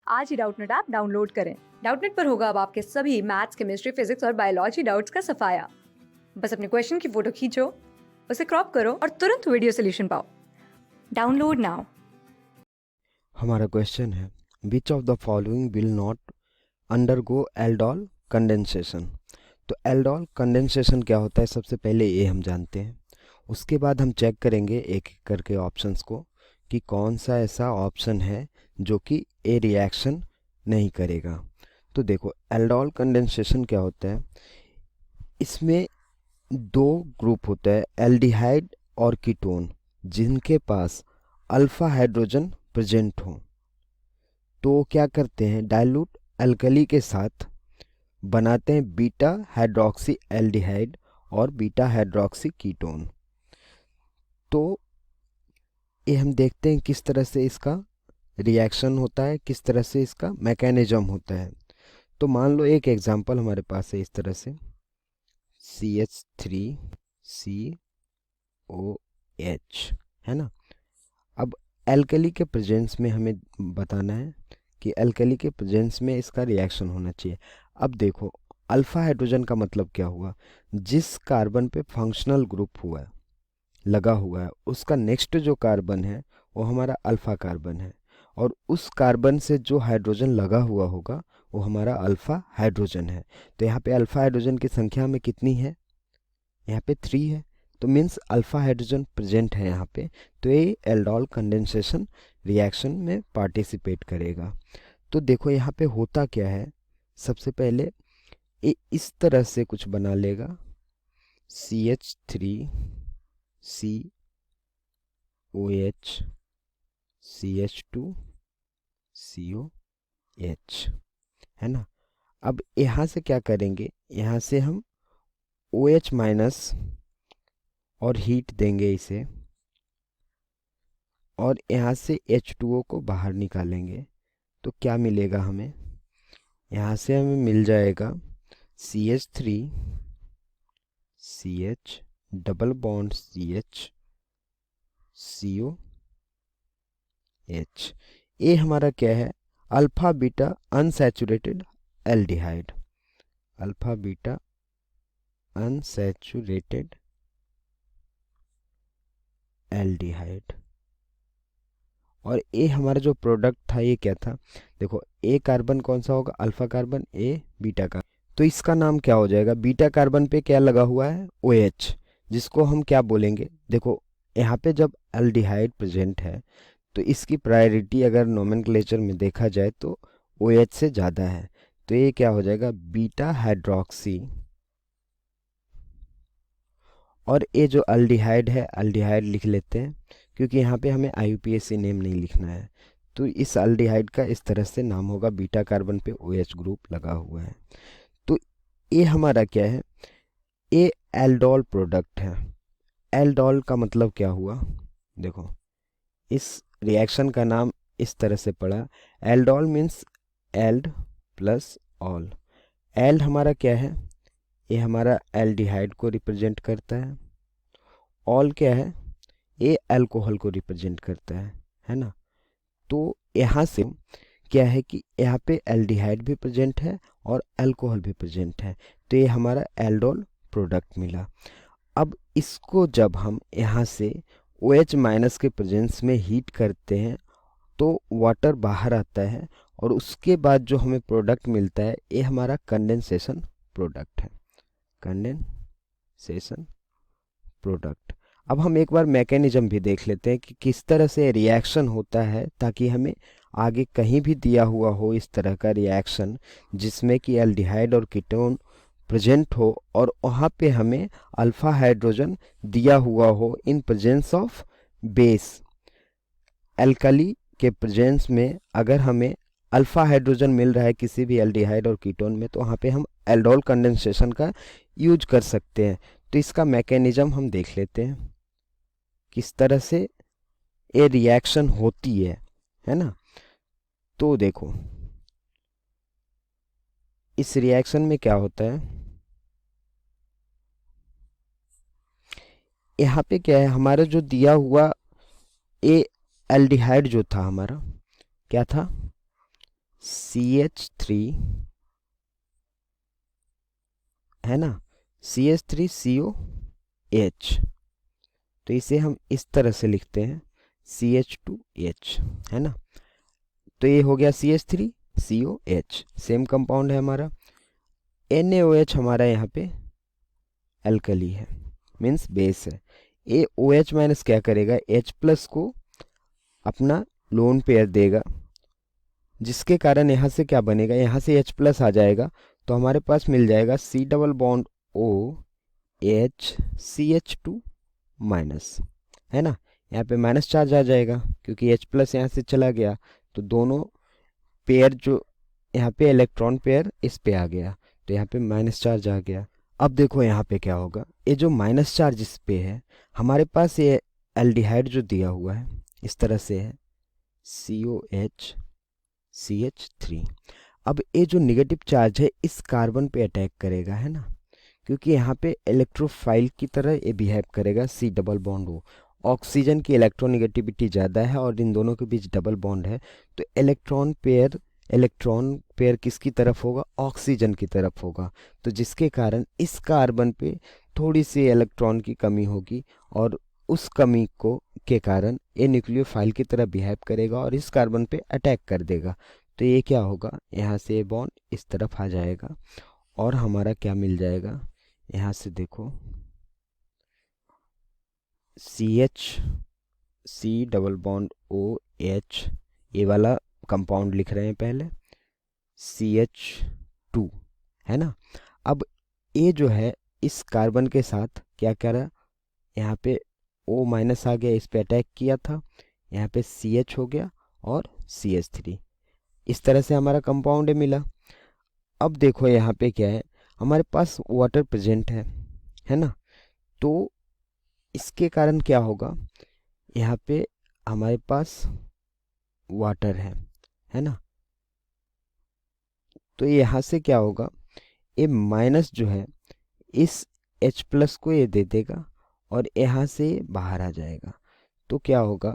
आज ही Doubtnut app download करें। Doubtnut पर होगा अब आपके सभी मैथ्स, केमिस्ट्री, फिजिक्स और बायोलॉजी डाउट्स का सफाया। बस अपने क्वेश्चन की फोटो खींचो, उसे क्रॉप करो और तुरंत वीडियो सोल्यूशन पाओ। Download now. हमारा क्वेश्चन है which of the following will not undergo aldol condensation. तो एल्डोल कंडेंसेशन क्या होता है, सबसे पहले ये हम जानते हैं। उसके बाद हम चेक करेंगे एक एक करके ऑप्शंस को कि कौन सा ऐसा ऑप्शन है जो कि ए रिएक्शन नहीं करेगा। तो देखो एल्डोल कंडेंसेशन क्या होता है, इसमें दो ग्रुप होता है एल्डिहाइड और कीटोन जिनके पास अल्फा हाइड्रोजन प्रेजेंट हो। तो क्या करते हैं, डाइल्यूट अल्कली के साथ बनाते हैं बीटा हाइड्रोक्सी एल्डिहाइड और बीटा हाइड्रोक्सी कीटोन। तो ये हम देखते हैं किस तरह से इसका रिएक्शन होता है, किस तरह से इसका मैकेनिज्म होता है। तो मान लो एक एग्जांपल हमारे पास है इस तरह से CH3COH, है ना। अब एल्कली के प्रेजेंस में हमें बताना है कि एल्कली के प्रेजेंस में इसका रिएक्शन होना चाहिए। अब देखो अल्फा हाइड्रोजन का मतलब क्या हुआ, जिस कार्बन पे फंक्शनल ग्रुप हुआ है लगा हुआ है उसका नेक्स्ट जो कार्बन है वो हमारा अल्फा कार्बन है, और उस कार्बन से जो हाइड्रोजन लगा हुआ होगा वो हमारा अल्फा हाइड्रोजन है। तो यहाँ पे अल्फा हाइड्रोजन की संख्या में कितनी है, यहाँ पे 3 है। तो मीन्स अल्फा हाइड्रोजन प्रेजेंट है यहाँ पे, तो ये एल्डोल कंडेंसेशन रिएक्शन में पार्टिसिपेट करेगा। तो देखो यहाँ पे होता क्या है, सबसे पहले ये इस तरह से कुछ बना लेगा CH3COH CH2COH, है ना। अब यहाँ से क्या करेंगे, यहाँ से हम OH माइनस और हीट देंगे इसे, और यहाँ से H2O को बाहर निकालेंगे। तो क्या मिलेगा हमें, यहाँ से हमें मिल जाएगा CH3CH डबल बॉन्ड CH ये हमारा क्या है, alpha beta unsaturated aldehyde, alpha beta unsaturated aldehyde. और ए हमारा जो प्रोडक्ट था ये क्या था, देखो ए कार्बन कौन सा होगा, अल्फा कार्बन, ए बीटा का। तो इसका नाम क्या हो जाएगा, बीटा कार्बन पे क्या लगा हुआ है OH, जिसको हम क्या बोलेंगे, देखो यहाँ पे जब एल्डिहाइड प्रेजेंट है तो इसकी प्रायोरिटी अगर नोमेनक्लेचर में देखा जाए तो OH से ज़्यादा है। तो ये क्या हो जाएगा बीटा हाइड्रोक्सी, और ये जो अल्डिहाइड है अल्डिहाइड लिख लेते हैं क्योंकि यहाँ पे हमें IUPAC नेम नहीं लिखना है। तो इस अल्डिहाइड का इस तरह से नाम होगा, बीटा कार्बन पे OH ग्रुप लगा हुआ है। तो ये हमारा क्या है, ये एल्डोल प्रोडक्ट है। एल्डोल का मतलब क्या हुआ, देखो इस रिएक्शन का नाम इस तरह से पड़ा, aldol means ald plus ol. Ald हमारा क्या है, ये हमारा एल्डिहाइड को रिप्रेजेंट करता है। ऑल क्या है, ये अल्कोहल को रिप्रेजेंट करता है ना। तो यहाँ से क्या है कि यहाँ पे एल्डिहाइड भी प्रेजेंट है और अल्कोहल भी प्रेजेंट है, तो ये हमारा एल्डोल प्रोडक्ट मिला। अब इसको जब हम यहाँ से OH माइनस के प्रेजेंस में हीट करते हैं तो वाटर बाहर आता है, और उसके बाद जो हमें प्रोडक्ट मिलता है ये हमारा कंडेंसेशन प्रोडक्ट है, कंडेंसेशन प्रोडक्ट। अब हम एक बार मैकेनिज्म भी देख लेते हैं कि किस तरह से रिएक्शन होता है, ताकि हमें आगे कहीं भी दिया हुआ हो इस तरह का रिएक्शन जिसमें कि एल्डिहाइड और कीटोन प्रेजेंट हो और वहाँ पे हमें अल्फा हाइड्रोजन दिया हुआ हो in presence of base. Alkali के प्रेजेंस में अगर हमें अल्फा हाइड्रोजन मिल रहा है किसी भी एल्डिहाइड और कीटोन में, तो वहाँ पे हम एल्डोल कंडेंसेशन का यूज कर सकते हैं। तो इसका मैकेनिज्म हम देख लेते हैं किस तरह से ये रिएक्शन होती है ना। तो देखो इस रिएक्शन में क्या होता है, यहाँ पे क्या है, हमारा जो दिया हुआ ए एल्डिहाइड जो था हमारा क्या था CH3 है ना, CH3COH, तो इसे हम इस तरह से लिखते हैं CH2H, है ना। तो ये हो गया CH3COH, सेम कंपाउंड है हमारा। NaOH हमारा यहाँ पे अल्कली है, मीन्स बेस है। ये OH माइनस क्या करेगा, H प्लस को अपना लोन पेयर देगा, जिसके कारण यहाँ से क्या बनेगा, यहाँ से H प्लस आ जाएगा, तो हमारे पास मिल जाएगा C double bond O H CH2 minus, है ना। यहाँ पे माइनस चार्ज आ जाएगा क्योंकि H प्लस यहाँ से चला गया, तो दोनों पेयर जो यहाँ पे इलेक्ट्रॉन पेयर इस पे आ गया, तो यहाँ पे माइनस चार्ज आ गया। अब देखो यहाँ पे क्या होगा, ये जो माइनस चार्ज इस पे है, हमारे पास ये एल्डिहाइड जो दिया हुआ है इस तरह से है COH CH3। अब ये जो नेगेटिव चार्ज है इस कार्बन पे अटैक करेगा, है ना, क्योंकि यहाँ पे इलेक्ट्रोफाइल की तरह ये बिहेव करेगा। C double bond O, oxygen की इलेक्ट्रोनेगेटिविटी ज़्यादा है और इन दोनों के बीच डबल बॉन्ड है, तो इलेक्ट्रॉन पेयर किसकी तरफ होगा, ऑक्सीजन की तरफ होगा, तो जिसके कारण इस कार्बन पे थोड़ी सी इलेक्ट्रॉन की कमी होगी और उस कमी को के कारण ये न्यूक्लियोफाइल की तरह बिहेव करेगा और इस कार्बन पे अटैक कर देगा। तो ये क्या होगा, यहाँ से ये बॉन्ड इस तरफ आ जाएगा और हमारा क्या मिल जाएगा, यहाँ से देखो C डबल बॉन्ड OH, ये वाला कंपाउंड लिख रहे हैं पहले, CH2, है ना। अब ये जो है इस कार्बन के साथ क्या करा, यहाँ पे O माइनस आ गया, इस पे अटैक किया था, यहाँ पे CH हो गया और CH3, इस तरह से हमारा कंपाउंड मिला। अब देखो यहाँ पे क्या है, हमारे पास वाटर प्रेजेंट है ना, तो इसके कारण क्या होगा, यहाँ पे हमारे पास वाटर है ना, तो यहाँ से क्या होगा, ये माइनस जो है इस H प्लस को ये दे देगा और यहाँ से बाहर आ जाएगा, तो क्या होगा,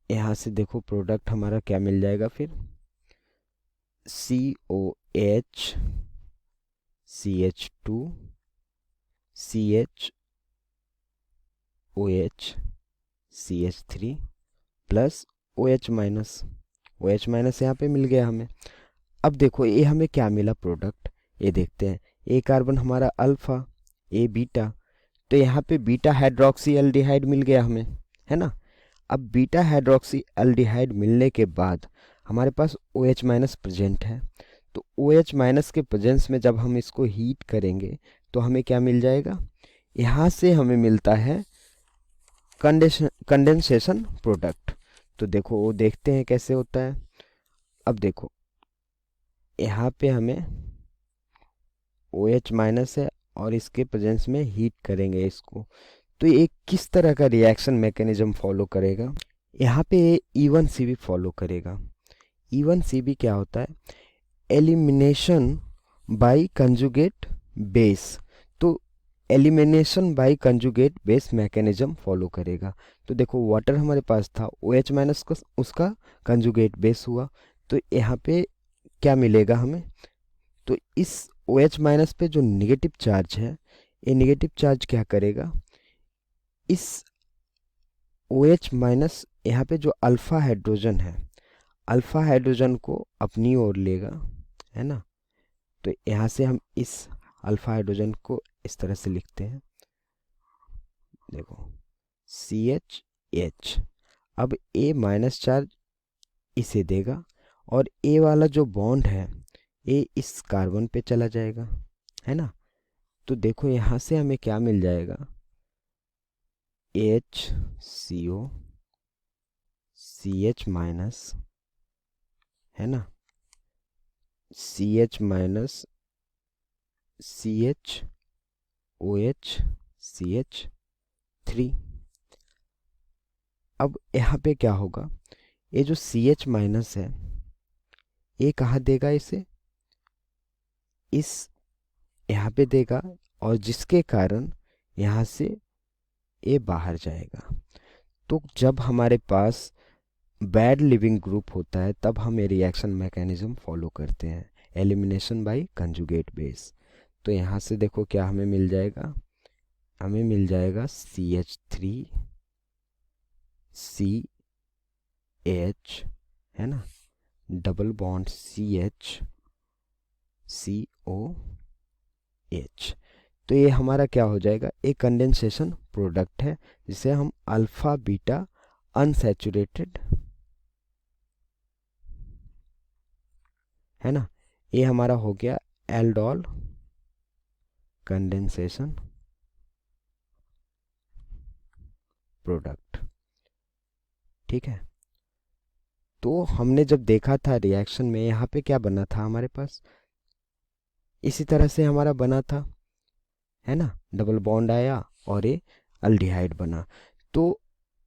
यहाँ से देखो प्रोडक्ट हमारा क्या मिल जाएगा फिर, COH CH2 CHOH CH3 plus OH minus, OH minus यहाँ पे मिल गया हमें। अब देखो ये हमें क्या मिला प्रोडक्ट, ये देखते हैं, ए कार्बन हमारा अल्फा, ए बीटा, तो यहाँ पे बीटा हाइड्रोक्सी एल्डिहाइड मिल गया हमें, है ना। अब बीटा हाइड्रोक्सी एल्डिहाइड मिलने के बाद हमारे पास OH माइनस प्रेजेंट है, तो OH माइनस के प्रेजेंस में जब हम इसको हीट करेंगे तो हमें क्या मिल जाएगा, यहाँ से हमें मिलता है कंडेंसेशन प्रोडक्ट। तो देखो वो देखते हैं कैसे होता है। अब देखो यहाँ पे हमें OH माइनस है और इसके प्रेजेंस में हीट करेंगे इसको, तो ये किस तरह का रिएक्शन मैकेनिज्म फॉलो करेगा, यहाँ पे E1CB फॉलो करेगा। E1CB क्या होता है, एलिमिनेशन बाय कंजुगेट बेस, तो elimination by conjugate base mechanism follow करेगा। तो देखो वाटर हमारे पास था, OH माइनस का उसका कंजुगेट बेस हुआ, तो यहाँ पे क्या मिलेगा हमें, तो इस OH माइनस पे जो नेगेटिव चार्ज है, ये नेगेटिव चार्ज क्या करेगा, इस OH माइनस यहाँ पे जो अल्फ़ा हाइड्रोजन है, अल्फ़ा हाइड्रोजन को अपनी ओर लेगा, है ना। तो यहाँ से हम इस अल्फ़ा हाइड्रोजन को इस तरह से लिखते हैं, देखो CH, अब A माइनस चार्ज इसे देगा और A वाला जो बॉन्ड है ये इस कार्बन पे चला जाएगा, है ना। तो देखो यहाँ से हमें क्या मिल जाएगा, HCO CH माइनस, है ना, CH माइनस CHOH CH3। अब यहाँ पे क्या होगा, ये जो CH माइनस है ये कहाँ देगा, इसे इस यहाँ पे देगा और जिसके कारण यहाँ से ये बाहर जाएगा। तो जब हमारे पास बैड लिविंग ग्रुप होता है तब हम ये रिएक्शन मैकेनिज्म फॉलो करते हैं, एलिमिनेशन बाय कंजुगेट बेस। तो यहाँ से देखो क्या हमें मिल जाएगा, हमें मिल जाएगा CH3 CH, है ना, डबल बॉन्ड CH COH। तो ये हमारा क्या हो जाएगा, एक कंडेंसेशन प्रोडक्ट है जिसे हम अल्फा बीटा अनसैचुरेटेड, है ना, ये हमारा हो गया एल्डोल कंडेंसेशन प्रोडक्ट। ठीक है, तो हमने जब देखा था रिएक्शन में यहाँ पे क्या बना था हमारे पास, इसी तरह से हमारा बना था, है ना, डबल बॉन्ड आया और ये अल्डिहाइड बना। तो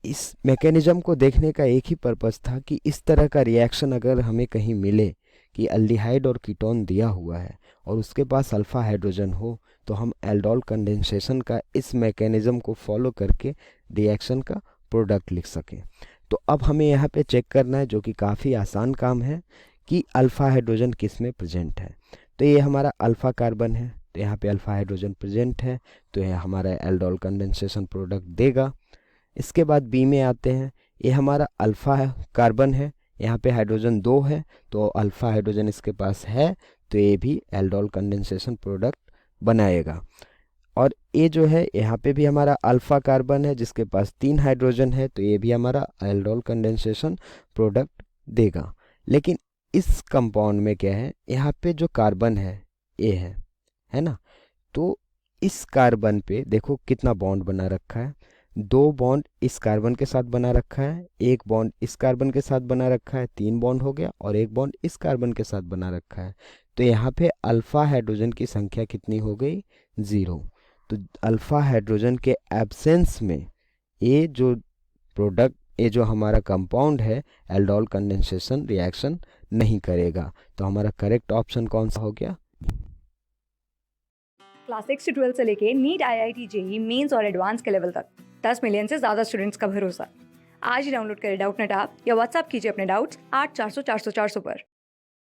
इस मैकेनिज्म को देखने का एक ही पर्पस था कि इस तरह का रिएक्शन अगर हमें कहीं मिले कि अल्डिहाइड और कीटोन दिया हुआ है और उसके पास अल्फा हाइड्रोजन हो, तो हम एल्डोल कंडेंसेशन का इस मैकेनिज्म को फॉलो करके रिएक्शन का प्रोडक्ट लिख सकें। तो अब हमें यहाँ पे चेक करना है, जो कि काफ़ी आसान काम है, कि अल्फा हाइड्रोजन किस में प्रेजेंट है। तो ये हमारा अल्फा कार्बन है, तो यहाँ पे अल्फा हाइड्रोजन प्रेजेंट है, तो यह हमारा एल्डोल कंडेंसेशन प्रोडक्ट देगा। इसके बाद बी में आते हैं, ये हमारा अल्फा कार्बन है, यहाँ पे हाइड्रोजन 2 है, तो अल्फा हाइड्रोजन इसके पास है, तो ये भी एल्डोल कंडेंसेशन प्रोडक्ट बनाएगा। और ये जो है यहाँ पे भी हमारा अल्फा कार्बन है जिसके पास 3 हाइड्रोजन है, तो ये भी हमारा एल्डोल कंडेंसेशन प्रोडक्ट देगा। लेकिन इस कंपाउंड में क्या है, यहाँ पे जो कार्बन है ये है ना, तो इस कार्बन पे देखो कितना बॉन्ड बना रखा है, 2 बॉन्ड इस कार्बन के साथ बना रखा है, 1 बॉन्ड इस कार्बन के साथ बना रखा है, 3 बॉन्ड हो गया, और 1 बॉन्ड इस कार्बन के साथ बना रखा है। तो यहाँ पे अल्फा हाइड्रोजन की संख्या कितनी हो गई, 0। तो अल्फा हाइड्रोजन के एब्सेंस में ये जो प्रोडक्ट, ये जो हमारा कंपाउंड है, एल्डोल कंडेंसेशन रिएक्शन नहीं करेगा। तो हमारा करेक्ट ऑप्शन कौन सा हो गया। क्लास 6 से 12 से लेके नीट IIT JEE मेंस और एडवांस के लेवल तक 10 मिलियन से ज़्यादा स्टूडेंट्स का भरोसा। आज ही डाउनलोड करें डाउटनेट ऐप या व्हाट्सएप कीजिए अपने डाउट्स 8400 400 400 पर।